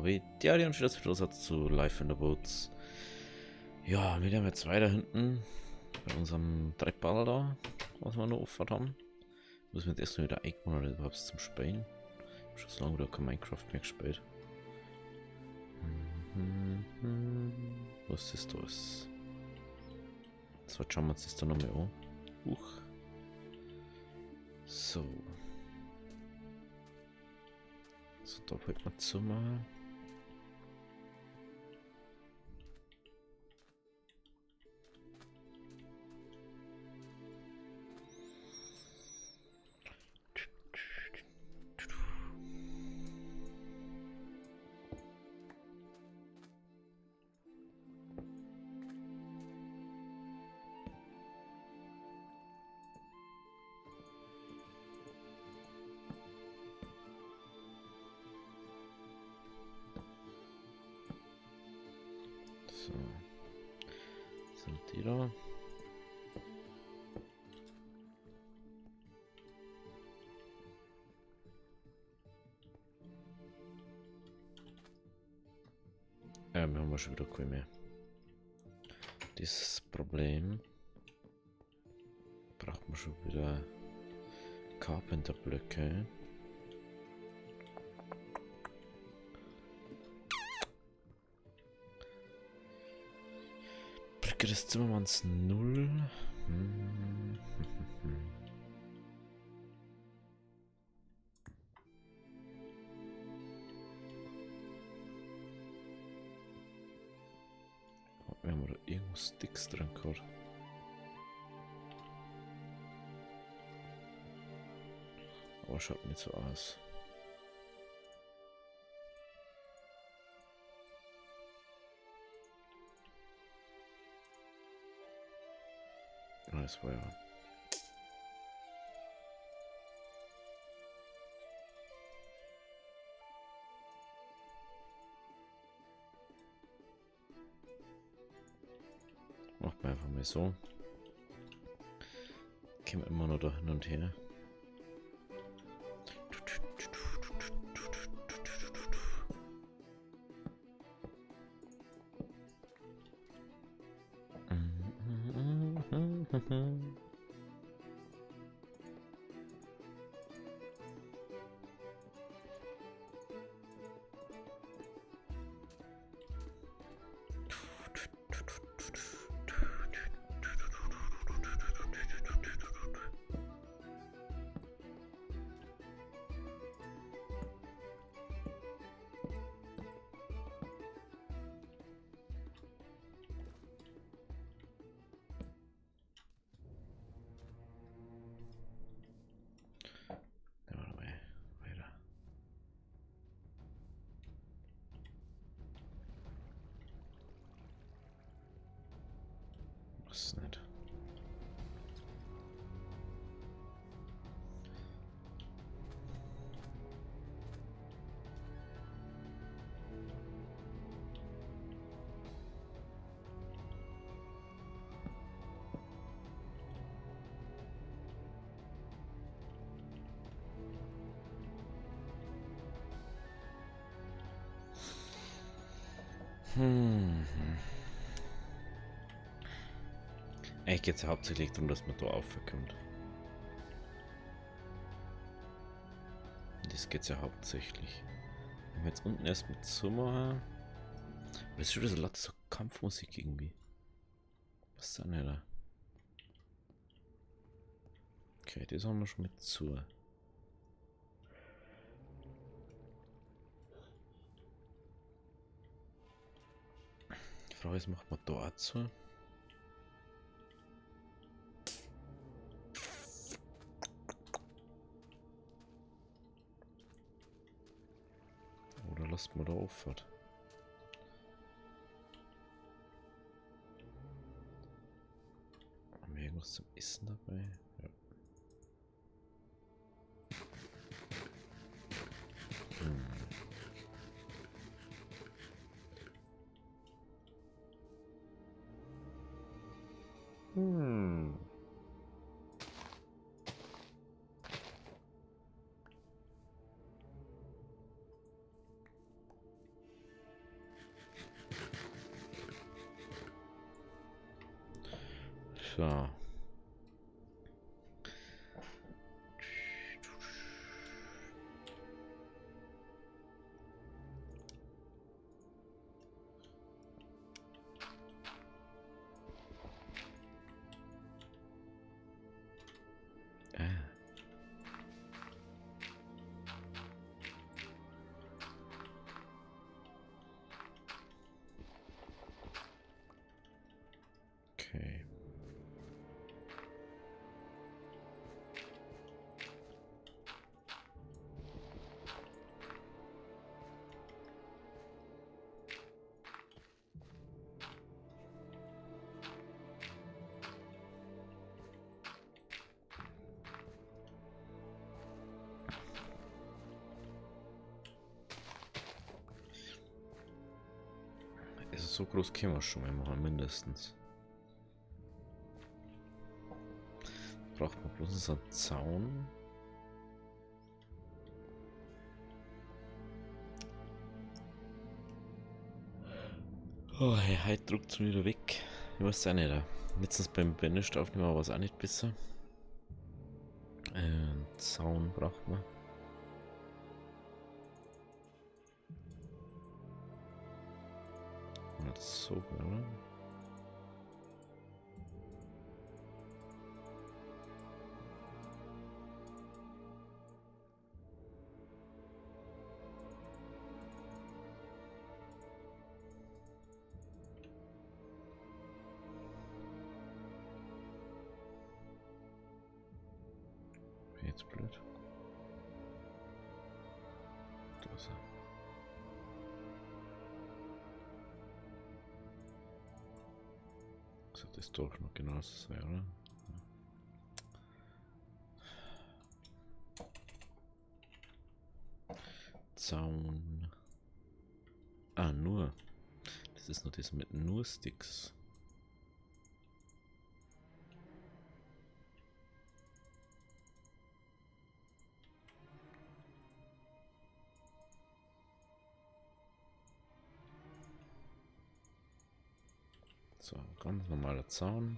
KW. Ja, die haben schon das Videosatz zu Live in the Woods. Ja, wir haben jetzt weiter hinten bei unserem Dreckball da, was wir noch offen haben. Müssen wir jetzt erstmal wieder einkaufen oder überhaupt zum Spielen. Ich habe schon so lange wieder kein Minecraft mehr gespielt. Was ist das? So, schauen wir uns das dann nochmal an. Huch. So. So, da fällt man zu mal. So. Sind die da? Ja, wir haben schon wieder kein mehr. Dieses Problem braucht man schon wieder Carpenter-Blöcke. Brücke des Zimmermanns 0. Wir haben da irgendwo Sticks drin gehabt. Aber schaut nicht so aus. Das war ja. Macht man einfach mal so. Gehen wir immer nur da hin und her. Was nicht. Eigentlich geht es ja hauptsächlich darum, dass man da aufkommt. Das geht es ja hauptsächlich. Wenn wir jetzt unten erstmal zumachen. Das ist schon so laut, so Kampfmusik irgendwie. Was ist denn da? Okay, das haben wir schon mit zu. Die Frage ist, macht man da auch zu? Oder lasst man da offen? Haben wir irgendwas zum Essen dabei? Ja. So. Okay. Also so groß können wir schon mal machen, mindestens. Braucht man bloß so einen Zaun. Oh, hey, heute druckt es wieder weg. Ich weiß auch nicht. Letztens beim Banished aufnehmen war es auch nicht besser. Einen Zaun braucht man. Nicht so, oder? Bin jetzt blöd. Da ist er. Sollte es doch noch genauso sein, oder? Zaun. Ah, nur. Das ist nur das mit nur Sticks. So, ganz normaler Zaun.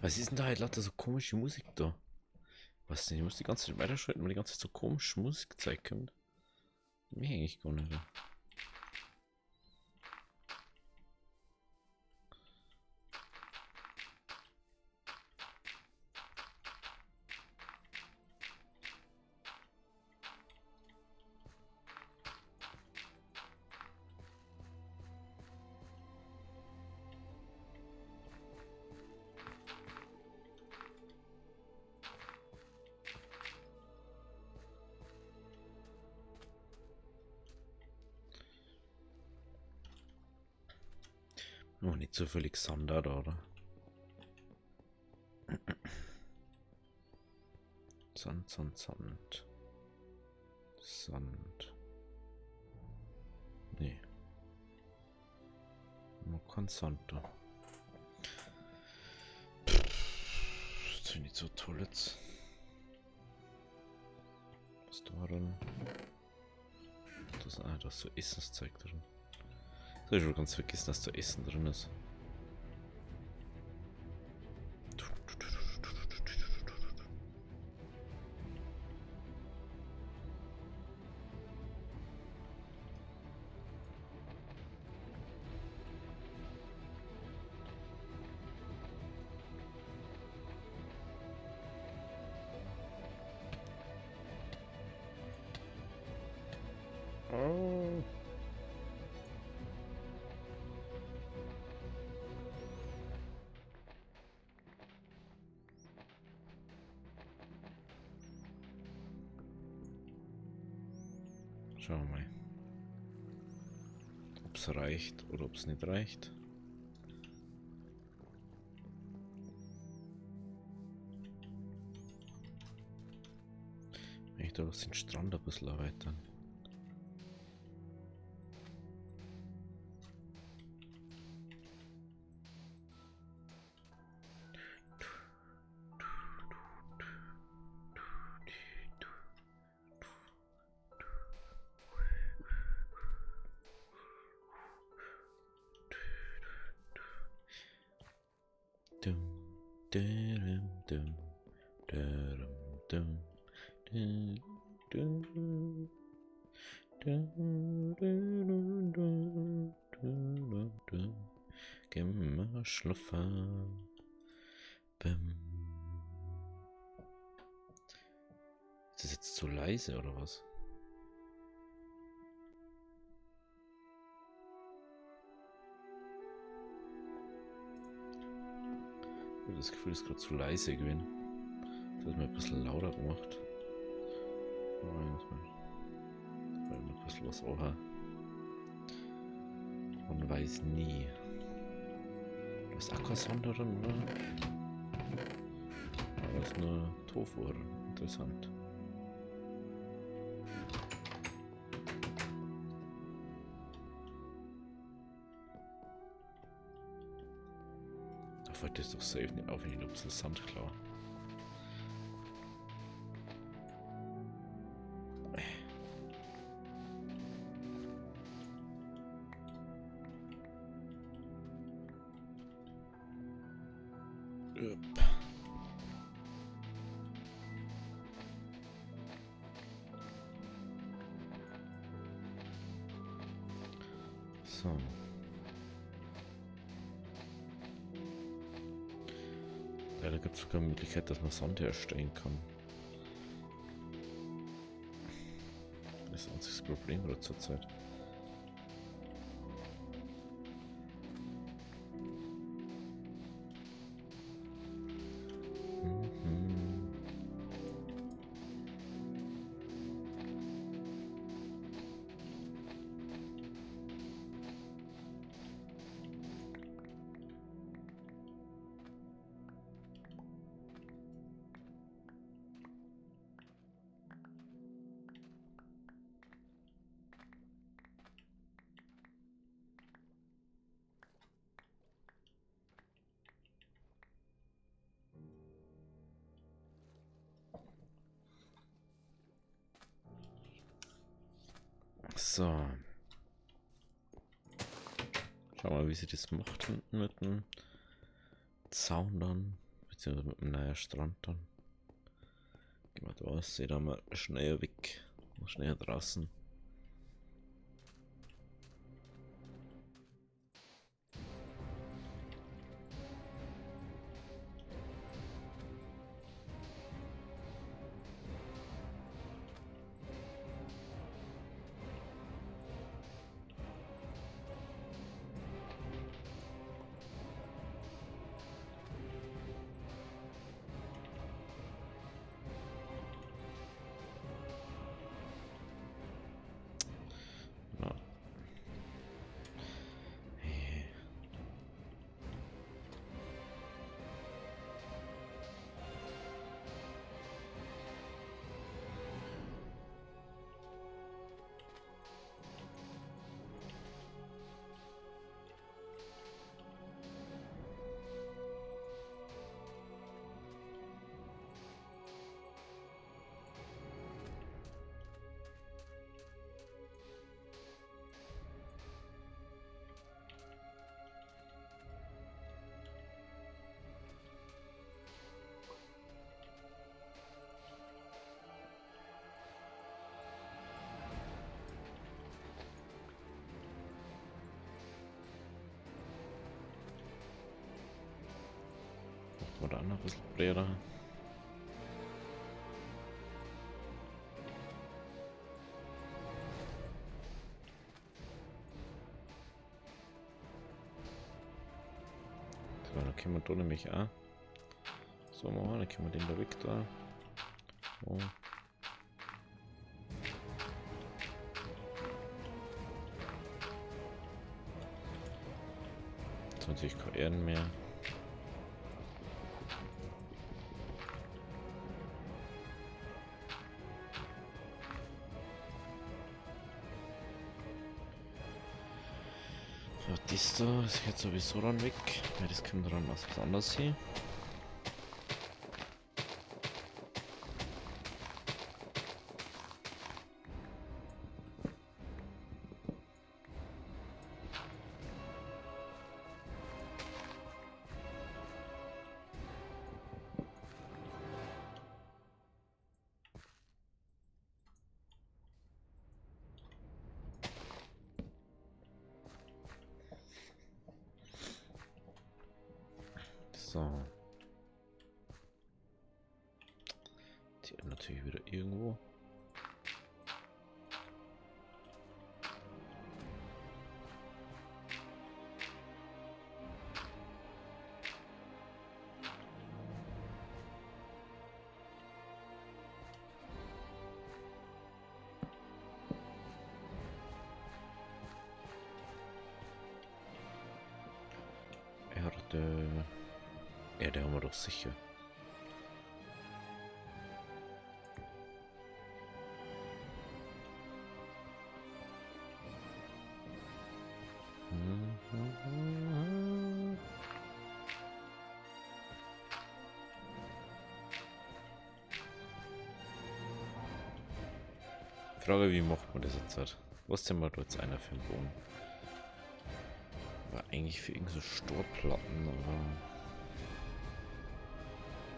Was ist denn da halt lauter so komische Musik da? Was denn? Ich muss die ganze Zeit weiterschalten, weil die ganze Zeit so komische Musik gezeigt kommt. Mir eigentlich gar nicht. Oh, nicht zufällig Sand da, oder? Sand, Sand, Sand. Sand. Nee. Man kann Sand da. Das ist nicht so toll jetzt. Was da drin? Da ist so Essenszeug drin. So, ich habe ganz vergessen, dass da Essen drin ist. Oh. Schauen wir mal. Ob es reicht oder ob es nicht reicht. Ich da was den Strand ein bisschen erweitern. Dum, dum, dum, dum, dum, dum, dum, dum, dum, dum, dum, dum. Gehen wir mal schlafen. Bim. Ist das jetzt zu leise oder was? Ich habe das Gefühl, es ist gerade zu leise gewesen. Das hat mir ein bisschen lauter gemacht. Weil noch ein bisschen was auch. Man weiß nie. Du hast auch keine Sonde drin, oder? Aber das ist nur Tofu, oder? Interessant. Da fällt das doch safe nicht auf, wenn ich noch ein bisschen Sand klar. So. Leider gibt es sogar eine Möglichkeit, dass man Sand herstellen kann. Das ist das Problem oder zurzeit. So. Schau mal, wie sie das macht hinten mit dem Zaun dann. Beziehungsweise mit dem neuen Strand dann. Gehen wir da aus, sehe da mal schnell weg. Schnell draußen. Oder ein bisschen breiter. So, dann können wir da nämlich auch so machen, dann können wir den da weg da. So. Natürlich keine Erden mehr. So, das da ist jetzt sowieso dann weg, weil das kommt dann aus was anderes hier. So. Die natürlich wieder irgendwo. Erde. Erde haben wir doch sicher. Frage, wie macht man das jetzt halt? Was denn mal dort einer für einen Boden? War eigentlich für irgend so Storplatten, aber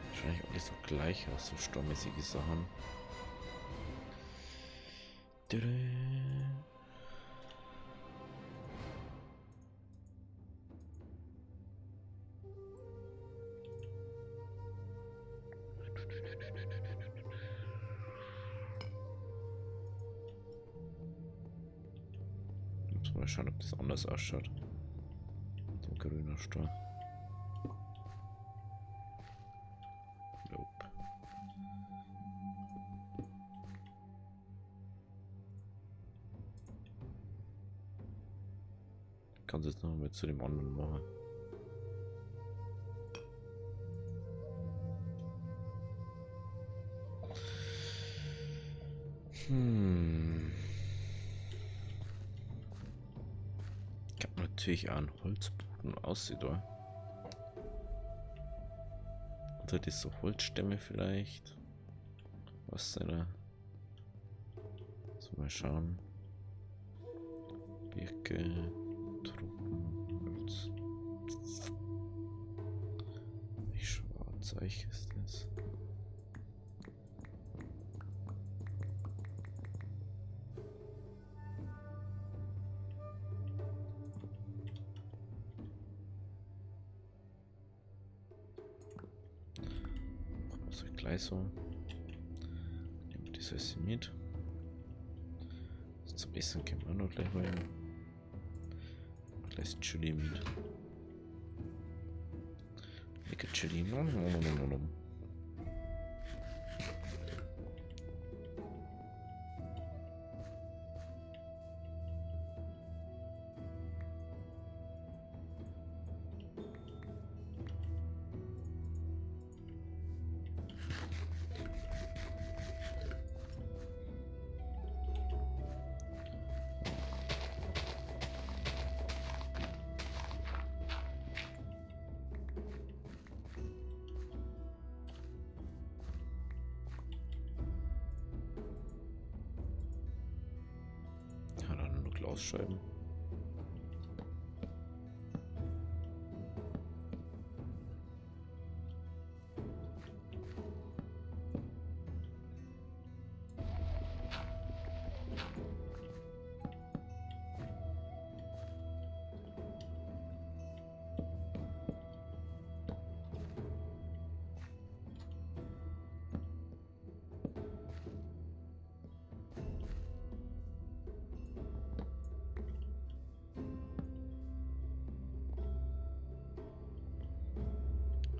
wahrscheinlich alles so gleich aus, so stormäßige Sachen. Mal schauen, ob das anders ausschaut. Der grüne Stahl. Nope. Kannst jetzt noch mit zu dem anderen machen. Ich habe natürlich auch einen Holzboden aussieht, oder? Oder das so Holzstämme vielleicht? Was denn da? So, mal schauen. Birke, Truppenholz. Wie schwarz ist das? Gleich so. Nehmen wir das alles mit. Das zum Essen können wir noch gleich holen. Gleich Chili mit. Lecker Chili. Ausschreiben.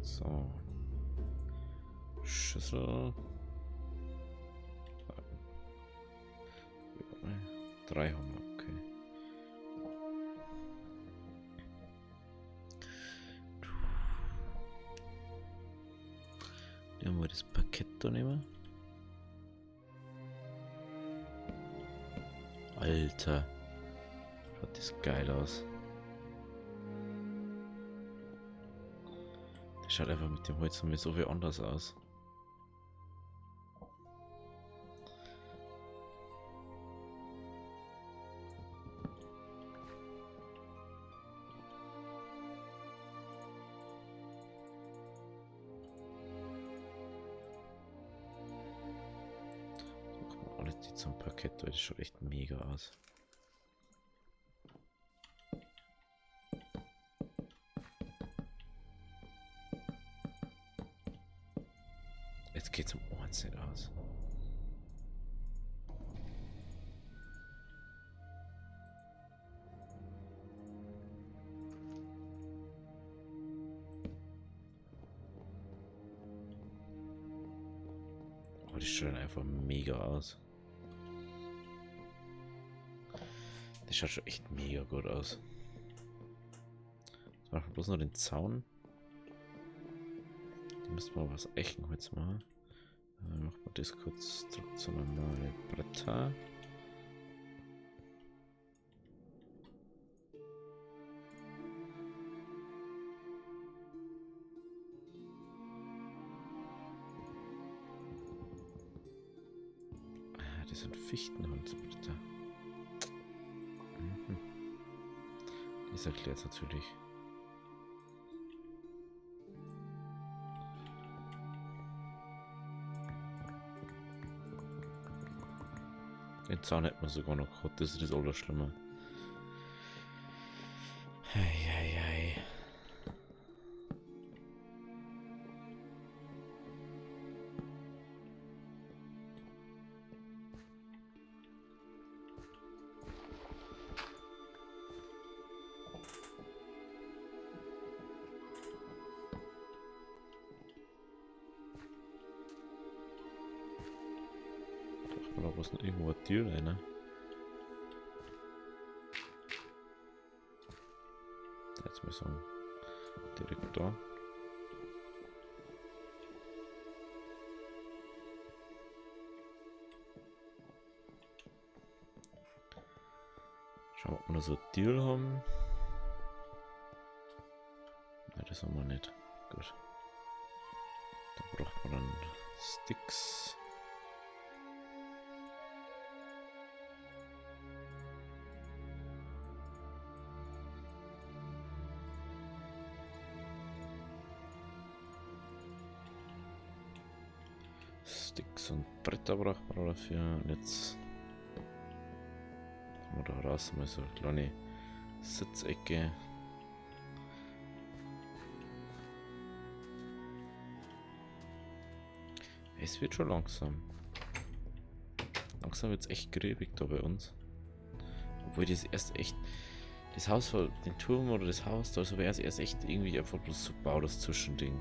So. Schüssel. 3 haben wir, okay. Mal das Parkett da nehmen. Alter. Schaut das geil aus. Das schaut einfach mit dem Holz so viel anders aus. Alle die zum Parkett, das schaut echt mega aus. Jetzt geht's um uns nicht aus. Oh, die schaut einfach mega aus. Das schaut schon echt mega gut aus. Jetzt machen wir bloß noch den Zaun. Da müssen wir was Eichenholz machen. Dann machen wir das kurz zurück zu normalen Bretter. Ah, das sind Fichtenholzbretter. Mhm. Das erklärt es natürlich. Den Zaun hätten wir sogar noch gehabt, das ist das Allerschlimme. Eieiei. Da was noch irgendwo ein Tier rein, ne? Jetzt mal sagen, direkt da. Schauen wir, ob wir noch so ein Tier haben. Nein, das haben wir nicht. Gut. Da braucht man dann Sticks. Sticks und Bretter braucht man dafür. Und jetzt haben wir da raus mal so eine kleine Sitzecke. Es wird schon langsam. Langsam wird es echt gräbig da bei uns. Obwohl das erst echt. Das Haus, den Turm oder das Haus, da wäre es erst echt irgendwie einfach bloß so gebaut, das Zwischending.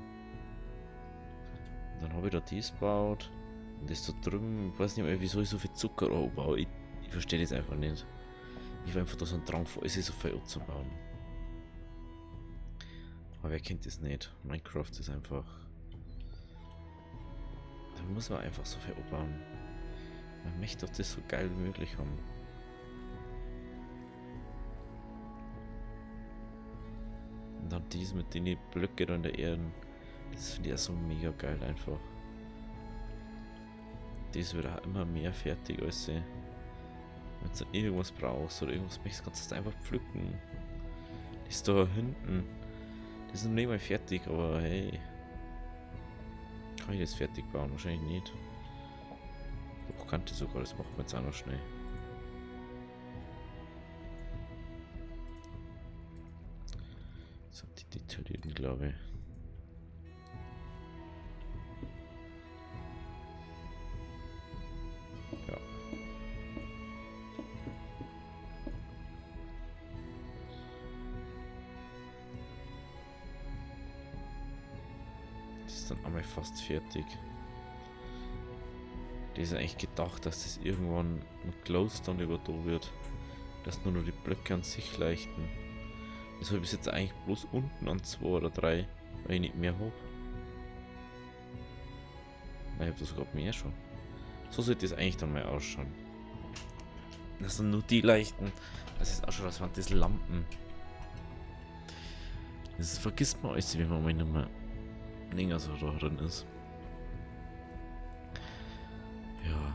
Und dann habe ich da dies gebaut. Und das da drüben, ich weiß nicht mehr, wieso ich so viel Zucker anbaue. Ich verstehe das einfach nicht. Ich habe einfach da so einen Drang vor, es ist so viel anzubauen. Aber wer kennt das nicht? Minecraft ist einfach. Da muss man einfach so viel anbauen. Man möchte doch das so geil wie möglich haben. Und dann dies mit den Blöcken da in der Erde. Das finde ich ja so mega geil einfach. Das wird auch immer mehr fertig als sie. Wenn du irgendwas brauchst oder irgendwas möchtest, kannst du das einfach pflücken. Das ist da hinten. Das ist noch nicht mal fertig, aber hey. Kann ich das fertig bauen? Wahrscheinlich nicht. Doch, kann ich sogar, das machen wir jetzt auch noch schnell. Das sind die detaillierten, glaube ich. Ja. Das ist dann einmal fast fertig. Das ist eigentlich gedacht, dass das irgendwann mit Glowstone über da wird. Dass nur noch die Blöcke an sich leuchten. Das habe ich bis jetzt eigentlich bloß unten an 2 oder 3, weil ich nicht mehr habe. Ich habe das sogar mehr schon. So sollte es eigentlich dann mal ausschauen. Das sind nur die leichten. Das ist auch schon, das waren das Lampen. Das vergisst man alles, wenn man mal nicht mehr länger so da drin ist. Ja.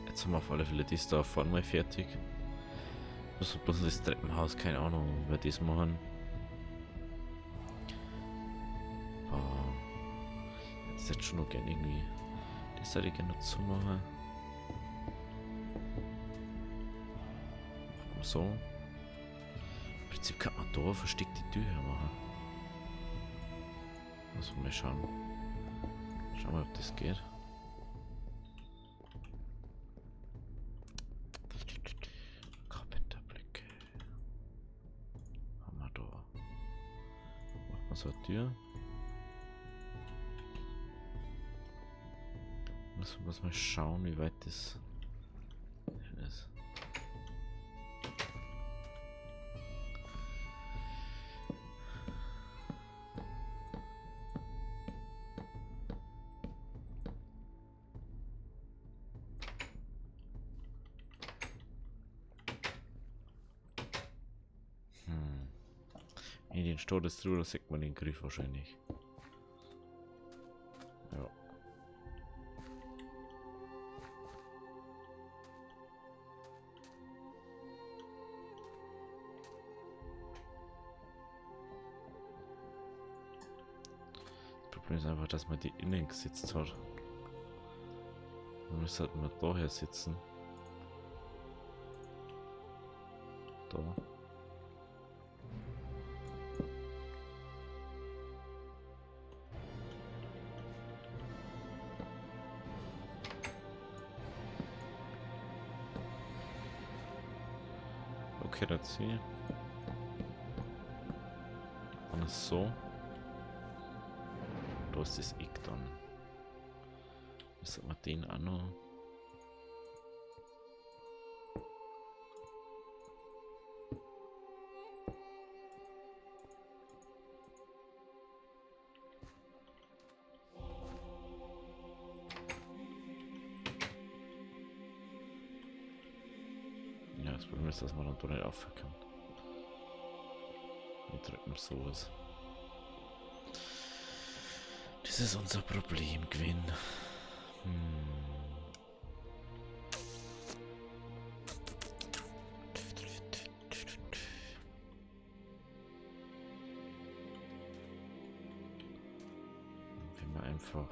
Jetzt haben wir auf alle Fälle das da vorne mal fertig. Bloß das Treppenhaus, keine Ahnung, wie wir das machen. Das hätte schon noch gerne irgendwie. Das hätte ich gerne noch zumachen. Machen wir so. Im Prinzip kann man da versteckte Tür machen. Also mal schauen. Schauen wir, ob das geht. Carpenterblöcke. Haben wir da. Machen wir so eine Tür. Muss mal schauen, wie weit das ist. In den Stau des drüber sieht man den Griff wahrscheinlich. Ja. Das Problem ist einfach, dass man die innen gesetzt hat. Man müsste halt mal daher sitzen. Da. Okay, das hier. Dann ist so. Da ist das Eck dann. Müssen wir den auch noch. Ja, das Problem ist, dass man dann da nicht aufhören kann. Wir drücken sowas. Das ist unser Problem gewesen. Wenn wir einfach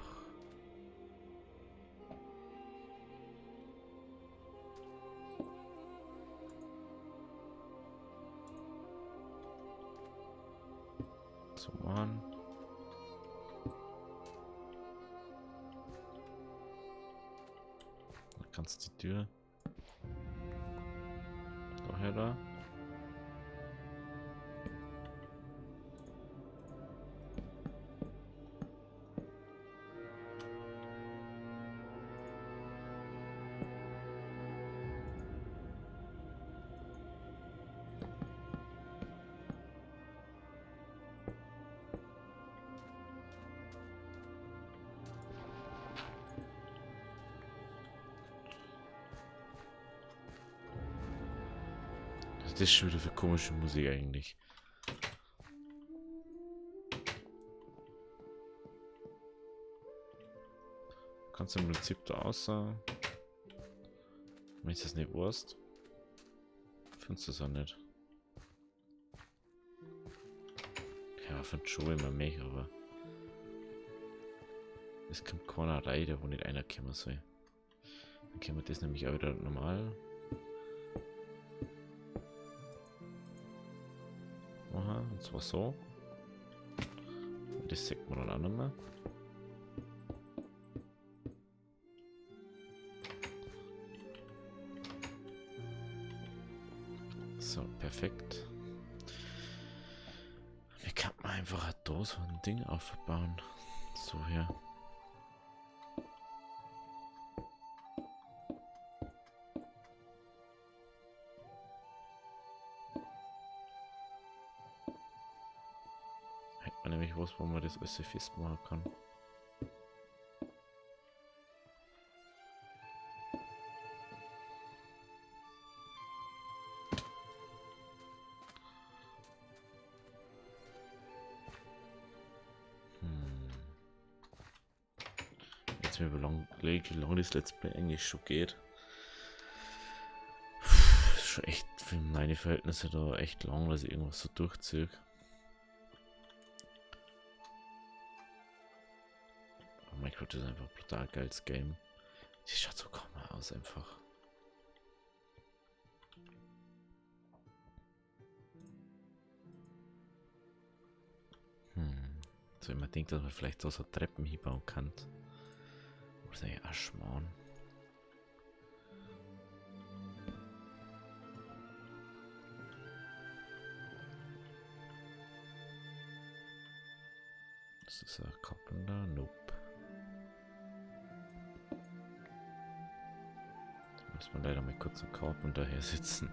so machen. Kannst die Tür daher da. Das ist schon wieder für komische Musik eigentlich. Kannst du im Prinzip da außer. Wenn ich das nicht weißt, findest du es auch nicht. Ja, finde schon immer mehr, aber es kommt keiner rein, da wo nicht einer kommen soll. Dann können wir das nämlich auch wieder normal machen, und zwar so. Und das sieht man dann auch nicht mehr. So, perfekt. Wie kann man einfach da so ein Ding aufbauen? So hier. Hätte man nämlich was, wo man das alles festmachen kann. jetzt mir überlegt, wie lange das Let's Play eigentlich schon geht. Ist schon echt für meine Verhältnisse da echt lang, dass ich irgendwas so durchziehe. Aber Minecraft ist einfach ein brutal geiles Game. Die schaut so kaum aus einfach. So, man denkt, dass man vielleicht so Treppen hinbauen kann. Oder ist eigentlich Aschmann? Das ist ein Carpenter? Nope. Da muss man leider mal kurz einen Carpenter hier sitzen.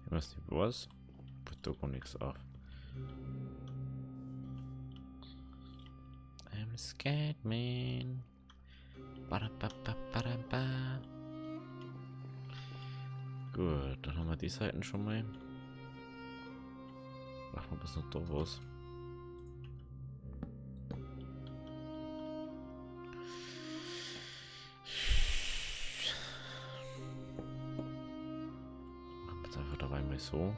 Ich weiß nicht was. Wird da gar nichts auf. I'm scared, man. Ba. Gut, dann haben wir die Seiten schon mal. Machen wir bis noch da was. So.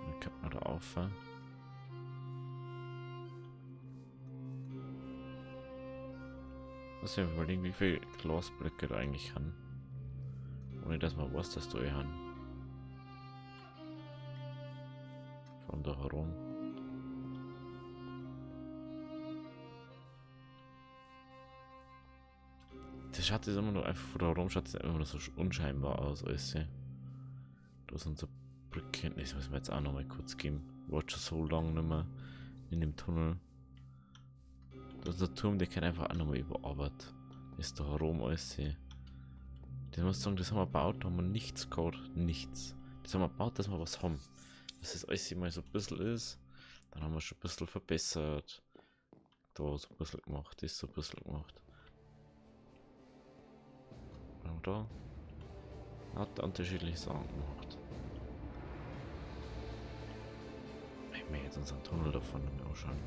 Dann kann man da auf. Muss ja überlegen, wie viel Glasblöcke da eigentlich haben. Ohne dass man weiß, dass da haben. Von da herum. Das schaut jetzt immer nur einfach von da herum, schaut es immer nur so unscheinbar aus, alles. Da sind so Brücken, das müssen wir jetzt auch noch mal kurz geben. Ich war schon so lange nicht mehr in dem Tunnel. Da ist der Turm, der kann einfach auch noch mal überarbeitet. Das ist da herum alles. Das muss ich sagen, das haben wir gebaut, da haben wir nichts gehabt, nichts. Das haben wir gebaut, dass wir was haben. Dass das alles mal so ein bisschen ist. Dann haben wir schon ein bisschen verbessert. Da so ein bisschen gemacht, das so ein bisschen gemacht. Und da hat er unterschiedliche Sachen gemacht. Ich möchte jetzt unseren Tunnel davon ausschauen.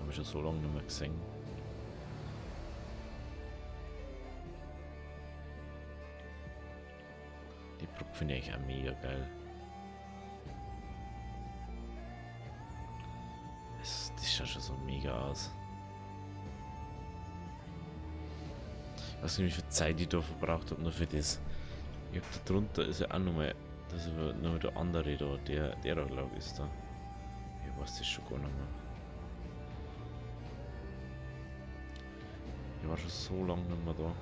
Habe ich schon so lange nicht mehr gesehen. Die Brücke finde ich auch mega geil. Das schaut schon so mega aus. Ich weiß nicht, wie viel Zeit ich da verbraucht habe, nur für das. Ich hab da drunter ist ja auch nochmal, das ist nur der andere da, der da glaube ich ist da. Ich weiß das schon gar nicht mehr. Ich war schon so lange nicht mehr da.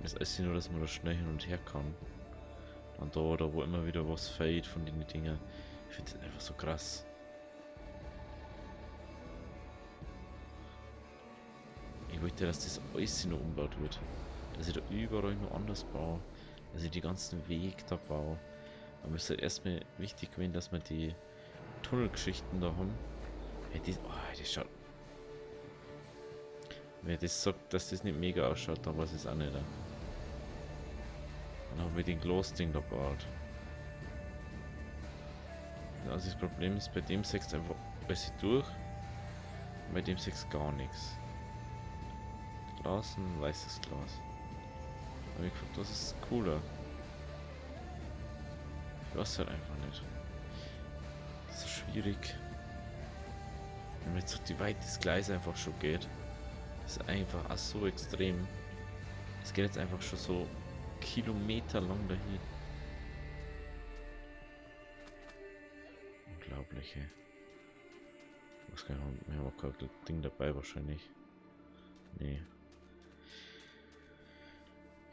Das ist nur, dass man da schnell hin und her kann. Und da wo immer wieder was fällt von den Dingen. Ich finde das einfach so krass. Ich wollte, dass das alles noch umgebaut wird. Dass ich da überall noch anders baue. Dass ich die ganzen Wege da baue. Aber es ist halt erstmal wichtig gewesen, dass wir die Tunnelgeschichten da haben. Ja, das schaut. Wer das sagt, dass das nicht mega ausschaut, dann weiß ich es auch nicht. Dann haben wir den Glasding da gebaut. Also das Problem ist, bei dem sechst einfach alles durch. Und bei dem sechst gar nichts. Glas, ein weißes Glas. Aber ich glaube, das ist cooler. Ich weiß halt einfach nicht. Das ist so schwierig. Wenn jetzt so die weit das Gleis einfach schon geht. Das ist einfach auch so extrem. Es geht jetzt einfach schon so kilometerlang dahin. Unglaublich, ey. Was kann ich, wir haben auch kein Ding dabei wahrscheinlich. Nee.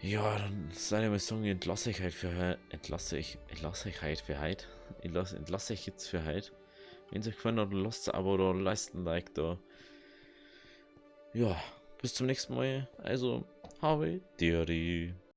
Ja, dann soll ich mal sagen, entlasse ich jetzt für heute. Wenn es euch gefallen hat, lasst ein Abo da, lasst ein Like da. Ja, bis zum nächsten Mal. Also, habe Deri.